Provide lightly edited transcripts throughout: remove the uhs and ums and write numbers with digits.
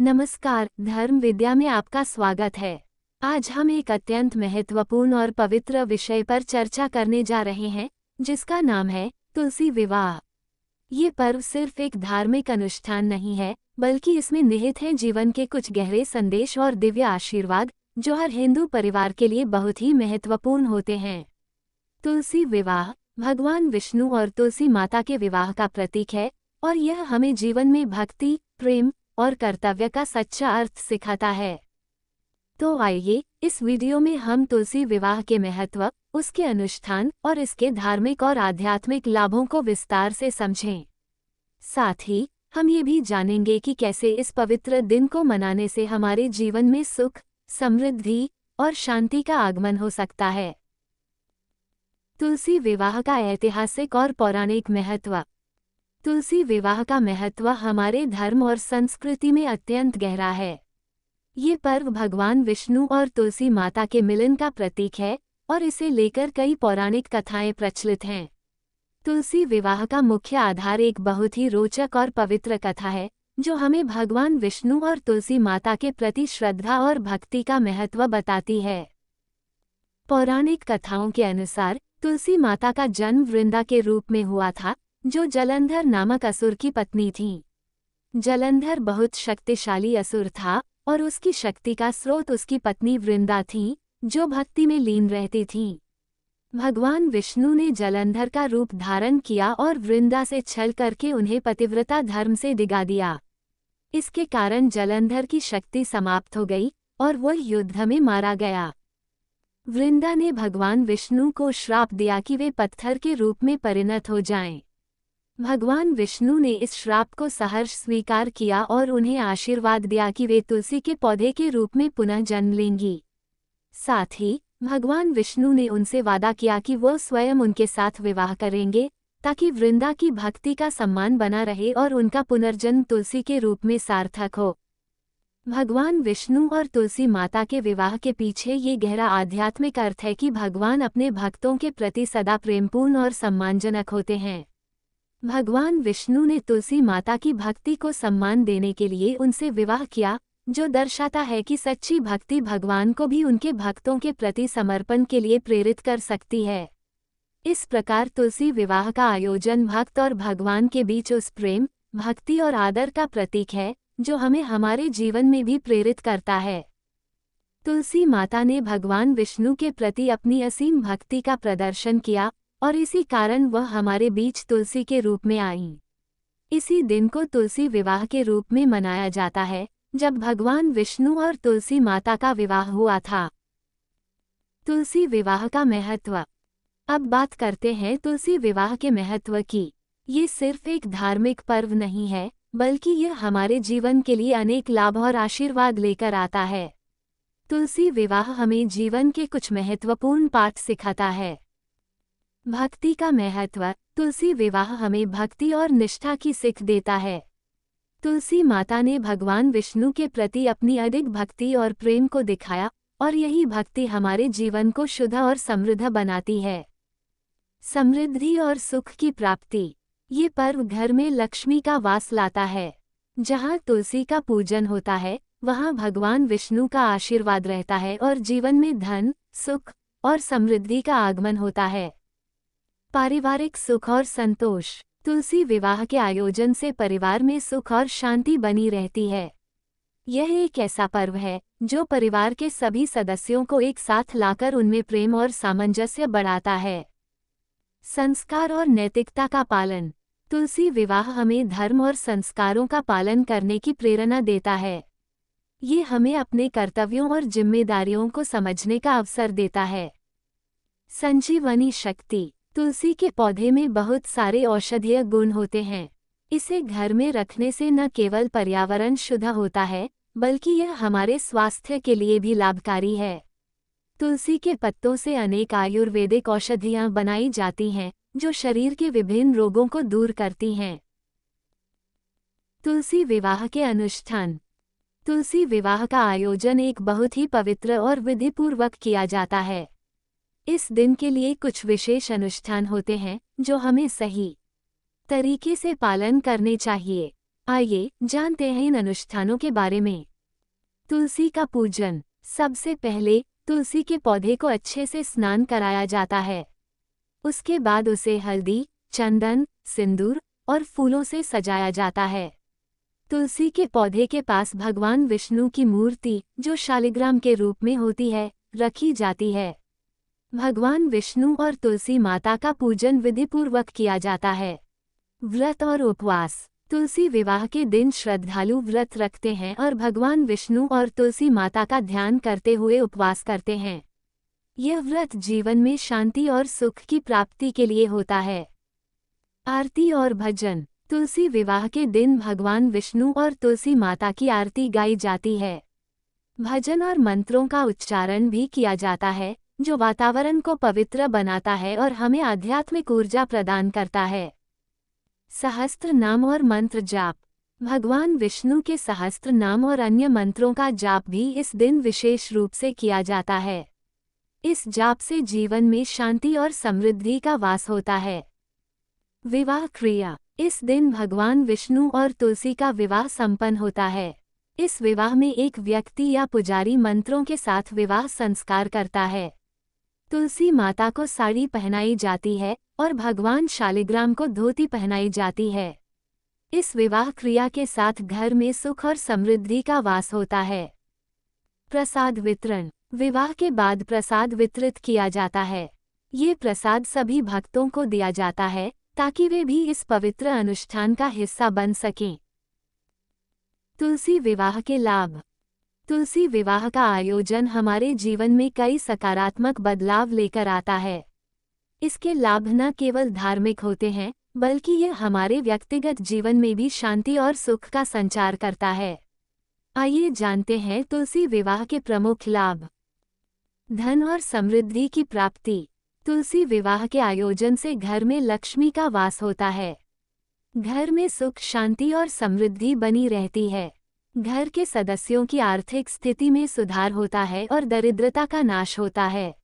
नमस्कार, धर्म विद्या में आपका स्वागत है। आज हम एक अत्यंत महत्वपूर्ण और पवित्र विषय पर चर्चा करने जा रहे हैं, जिसका नाम है तुलसी विवाह। ये पर्व सिर्फ एक धार्मिक अनुष्ठान नहीं है, बल्कि इसमें निहित है जीवन के कुछ गहरे संदेश और दिव्य आशीर्वाद, जो हर हिंदू परिवार के लिए बहुत ही महत्वपूर्ण होते हैं। तुलसी विवाह भगवान विष्णु और तुलसी माता के विवाह का प्रतीक है, और यह हमें जीवन में भक्ति, प्रेम और कर्तव्य का सच्चा अर्थ सिखाता है। तो आइए, इस वीडियो में हम तुलसी विवाह के महत्व, उसके अनुष्ठान और इसके धार्मिक और आध्यात्मिक लाभों को विस्तार से समझें। साथ ही हम ये भी जानेंगे कि कैसे इस पवित्र दिन को मनाने से हमारे जीवन में सुख, समृद्धि और शांति का आगमन हो सकता है। तुलसी विवाह का ऐतिहासिक और पौराणिक महत्व। तुलसी विवाह का महत्व हमारे धर्म और संस्कृति में अत्यंत गहरा है। ये पर्व भगवान विष्णु और तुलसी माता के मिलन का प्रतीक है, और इसे लेकर कई पौराणिक कथाएं प्रचलित हैं। तुलसी विवाह का मुख्य आधार एक बहुत ही रोचक और पवित्र कथा है, जो हमें भगवान विष्णु और तुलसी माता के प्रति श्रद्धा और भक्ति का महत्व बताती है। पौराणिक कथाओं के अनुसार तुलसी माता का जन्म वृंदा के रूप में हुआ था, जो जलंधर नामक असुर की पत्नी थी। जलंधर बहुत शक्तिशाली असुर था, और उसकी शक्ति का स्रोत उसकी पत्नी वृंदा थी, जो भक्ति में लीन रहती थी। भगवान विष्णु ने जलंधर का रूप धारण किया और वृंदा से छल करके उन्हें पतिव्रता धर्म से डिगा दिया। इसके कारण जलंधर की शक्ति समाप्त हो गई, और वह युद्ध में मारा गया। वृंदा ने भगवान विष्णु को श्राप दिया कि वे पत्थर के रूप में परिणत हो जाएं। भगवान विष्णु ने इस श्राप को सहर्ष स्वीकार किया और उन्हें आशीर्वाद दिया कि वे तुलसी के पौधे के रूप में पुनः जन्म लेंगी। साथ ही भगवान विष्णु ने उनसे वादा किया कि वह स्वयं उनके साथ विवाह करेंगे, ताकि वृंदा की भक्ति का सम्मान बना रहे और उनका पुनर्जन्म तुलसी के रूप में सार्थक हो। भगवान विष्णु और तुलसी माता के विवाह के पीछे ये गहरा आध्यात्मिक अर्थ है कि भगवान अपने भक्तों के प्रति सदा प्रेमपूर्ण और सम्मानजनक होते हैं। भगवान विष्णु ने तुलसी माता की भक्ति को सम्मान देने के लिए उनसे विवाह किया, जो दर्शाता है कि सच्ची भक्ति भगवान को भी उनके भक्तों के प्रति समर्पण के लिए प्रेरित कर सकती है। इस प्रकार तुलसी विवाह का आयोजन भक्त और भगवान के बीच उस प्रेम, भक्ति और आदर का प्रतीक है, जो हमें हमारे जीवन में भी प्रेरित करता है। तुलसी माता ने भगवान विष्णु के प्रति अपनी असीम भक्ति का प्रदर्शन किया, और इसी कारण वह हमारे बीच तुलसी के रूप में आईं। इसी दिन को तुलसी विवाह के रूप में मनाया जाता है, जब भगवान विष्णु और तुलसी माता का विवाह हुआ था। तुलसी विवाह का महत्व। अब बात करते हैं तुलसी विवाह के महत्व की। ये सिर्फ एक धार्मिक पर्व नहीं है, बल्कि यह हमारे जीवन के लिए अनेक लाभ और आशीर्वाद लेकर आता है। तुलसी विवाह हमें जीवन के कुछ महत्वपूर्ण पाठ सिखाता है। भक्ति का महत्व। तुलसी विवाह हमें भक्ति और निष्ठा की सीख देता है। तुलसी माता ने भगवान विष्णु के प्रति अपनी अधिक भक्ति और प्रेम को दिखाया, और यही भक्ति हमारे जीवन को शुद्ध और समृद्ध बनाती है। समृद्धि और सुख की प्राप्ति। ये पर्व घर में लक्ष्मी का वास लाता है। जहाँ तुलसी का पूजन होता है, वहाँ भगवान विष्णु का आशीर्वाद रहता है और जीवन में धन, सुख और समृद्धि का आगमन होता है। पारिवारिक सुख और संतोष। तुलसी विवाह के आयोजन से परिवार में सुख और शांति बनी रहती है। यह एक ऐसा पर्व है जो परिवार के सभी सदस्यों को एक साथ लाकर उनमें प्रेम और सामंजस्य बढ़ाता है। संस्कार और नैतिकता का पालन। तुलसी विवाह हमें धर्म और संस्कारों का पालन करने की प्रेरणा देता है। ये हमें अपने कर्तव्यों और जिम्मेदारियों को समझने का अवसर देता है। संजीवनी शक्ति। तुलसी के पौधे में बहुत सारे औषधीय गुण होते हैं। इसे घर में रखने से न केवल पर्यावरण शुद्ध होता है, बल्कि यह हमारे स्वास्थ्य के लिए भी लाभकारी है। तुलसी के पत्तों से अनेक आयुर्वेदिक औषधियां बनाई जाती हैं, जो शरीर के विभिन्न रोगों को दूर करती हैं। तुलसी विवाह के अनुष्ठान। तुलसी विवाह का आयोजन एक बहुत ही पवित्र और विधिपूर्वक किया जाता है। इस दिन के लिए कुछ विशेष अनुष्ठान होते हैं, जो हमें सही तरीके से पालन करने चाहिए। आइए जानते हैं इन अनुष्ठानों के बारे में। तुलसी का पूजन। सबसे पहले तुलसी के पौधे को अच्छे से स्नान कराया जाता है। उसके बाद उसे हल्दी, चंदन, सिंदूर और फूलों से सजाया जाता है। तुलसी के पौधे के पास भगवान विष्णु की मूर्ति, जो शालिग्राम के रूप में होती है, रखी जाती है। भगवान विष्णु और तुलसी माता का पूजन विधिपूर्वक किया जाता है। व्रत और उपवास। तुलसी विवाह के दिन श्रद्धालु व्रत रखते हैं और भगवान विष्णु और तुलसी माता का ध्यान करते हुए उपवास करते हैं। यह व्रत जीवन में शांति और सुख की प्राप्ति के लिए होता है। आरती और भजन। तुलसी विवाह के दिन भगवान विष्णु और तुलसी माता की आरती गाई जाती है। भजन और मंत्रों का उच्चारण भी किया जाता है, जो वातावरण को पवित्र बनाता है और हमें आध्यात्मिक ऊर्जा प्रदान करता है। सहस्त्र नाम और मंत्र जाप। भगवान विष्णु के सहस्त्र नाम और अन्य मंत्रों का जाप भी इस दिन विशेष रूप से किया जाता है। इस जाप से जीवन में शांति और समृद्धि का वास होता है। विवाह क्रिया। इस दिन भगवान विष्णु और तुलसी का विवाह संपन्न होता है। इस विवाह में एक व्यक्ति या पुजारी मंत्रों के साथ विवाह संस्कार करता है। तुलसी माता को साड़ी पहनाई जाती है और भगवान शालिग्राम को धोती पहनाई जाती है। इस विवाह क्रिया के साथ घर में सुख और समृद्धि का वास होता है। प्रसाद वितरण। विवाह के बाद प्रसाद वितरित किया जाता है। ये प्रसाद सभी भक्तों को दिया जाता है ताकि वे भी इस पवित्र अनुष्ठान का हिस्सा बन सकें। तुलसी विवाह के लाभ। तुलसी विवाह का आयोजन हमारे जीवन में कई सकारात्मक बदलाव लेकर आता है। इसके लाभ न केवल धार्मिक होते हैं, बल्कि यह हमारे व्यक्तिगत जीवन में भी शांति और सुख का संचार करता है। आइए जानते हैं तुलसी विवाह के प्रमुख लाभ। धन और समृद्धि की प्राप्ति। तुलसी विवाह के आयोजन से घर में लक्ष्मी का वास होता है। घर में सुख, शांति और समृद्धि बनी रहती है। घर के सदस्यों की आर्थिक स्थिति में सुधार होता है और दरिद्रता का नाश होता है।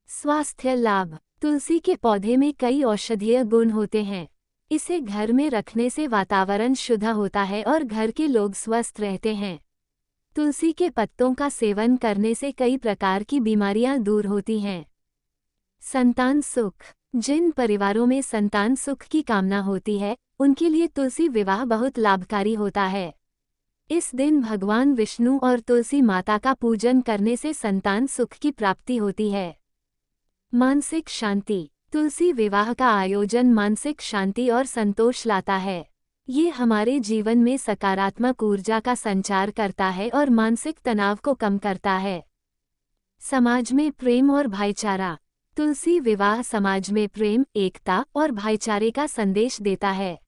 स्वास्थ्य लाभ। तुलसी के पौधे में कई औषधीय गुण होते हैं। इसे घर में रखने से वातावरण शुद्ध होता है और घर के लोग स्वस्थ रहते हैं। तुलसी के पत्तों का सेवन करने से कई प्रकार की बीमारियां दूर होती हैं। संतान सुख। जिन परिवारों में संतान सुख की कामना होती है, उनके लिए तुलसी विवाह बहुत लाभकारी होता है। इस दिन भगवान विष्णु और तुलसी माता का पूजन करने से संतान सुख की प्राप्ति होती है। मानसिक शांति। तुलसी विवाह का आयोजन मानसिक शांति और संतोष लाता है। ये हमारे जीवन में सकारात्मक ऊर्जा का संचार करता है और मानसिक तनाव को कम करता है। समाज में प्रेम और भाईचारा। तुलसी विवाह समाज में प्रेम, एकता और भाईचारे का संदेश देता है।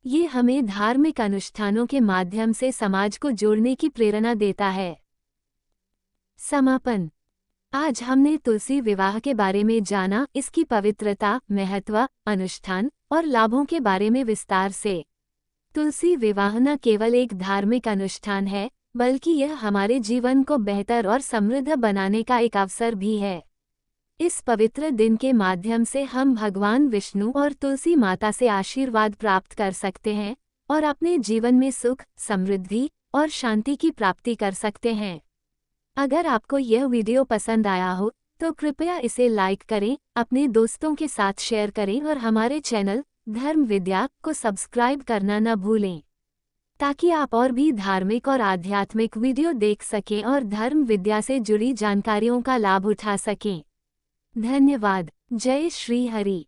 ये हमें धार्मिक अनुष्ठानों के माध्यम से समाज को जोड़ने की प्रेरणा देता है। समापन। आज हमने तुलसी विवाह के बारे में जाना, इसकी पवित्रता, महत्व, अनुष्ठान और लाभों के बारे में विस्तार से। तुलसी विवाह न केवल एक धार्मिक अनुष्ठान है, बल्कि यह हमारे जीवन को बेहतर और समृद्ध बनाने का एक अवसर भी है। इस पवित्र दिन के माध्यम से हम भगवान विष्णु और तुलसी माता से आशीर्वाद प्राप्त कर सकते हैं और अपने जीवन में सुख, समृद्धि और शांति की प्राप्ति कर सकते हैं। अगर आपको यह वीडियो पसंद आया हो तो कृपया इसे लाइक करें, अपने दोस्तों के साथ शेयर करें और हमारे चैनल धर्म विद्या को सब्सक्राइब करना न भूलें, ताकि आप और भी धार्मिक और आध्यात्मिक वीडियो देख सकें और धर्म विद्या से जुड़ी जानकारियों का लाभ उठा सकें। धन्यवाद। जय श्री हरि।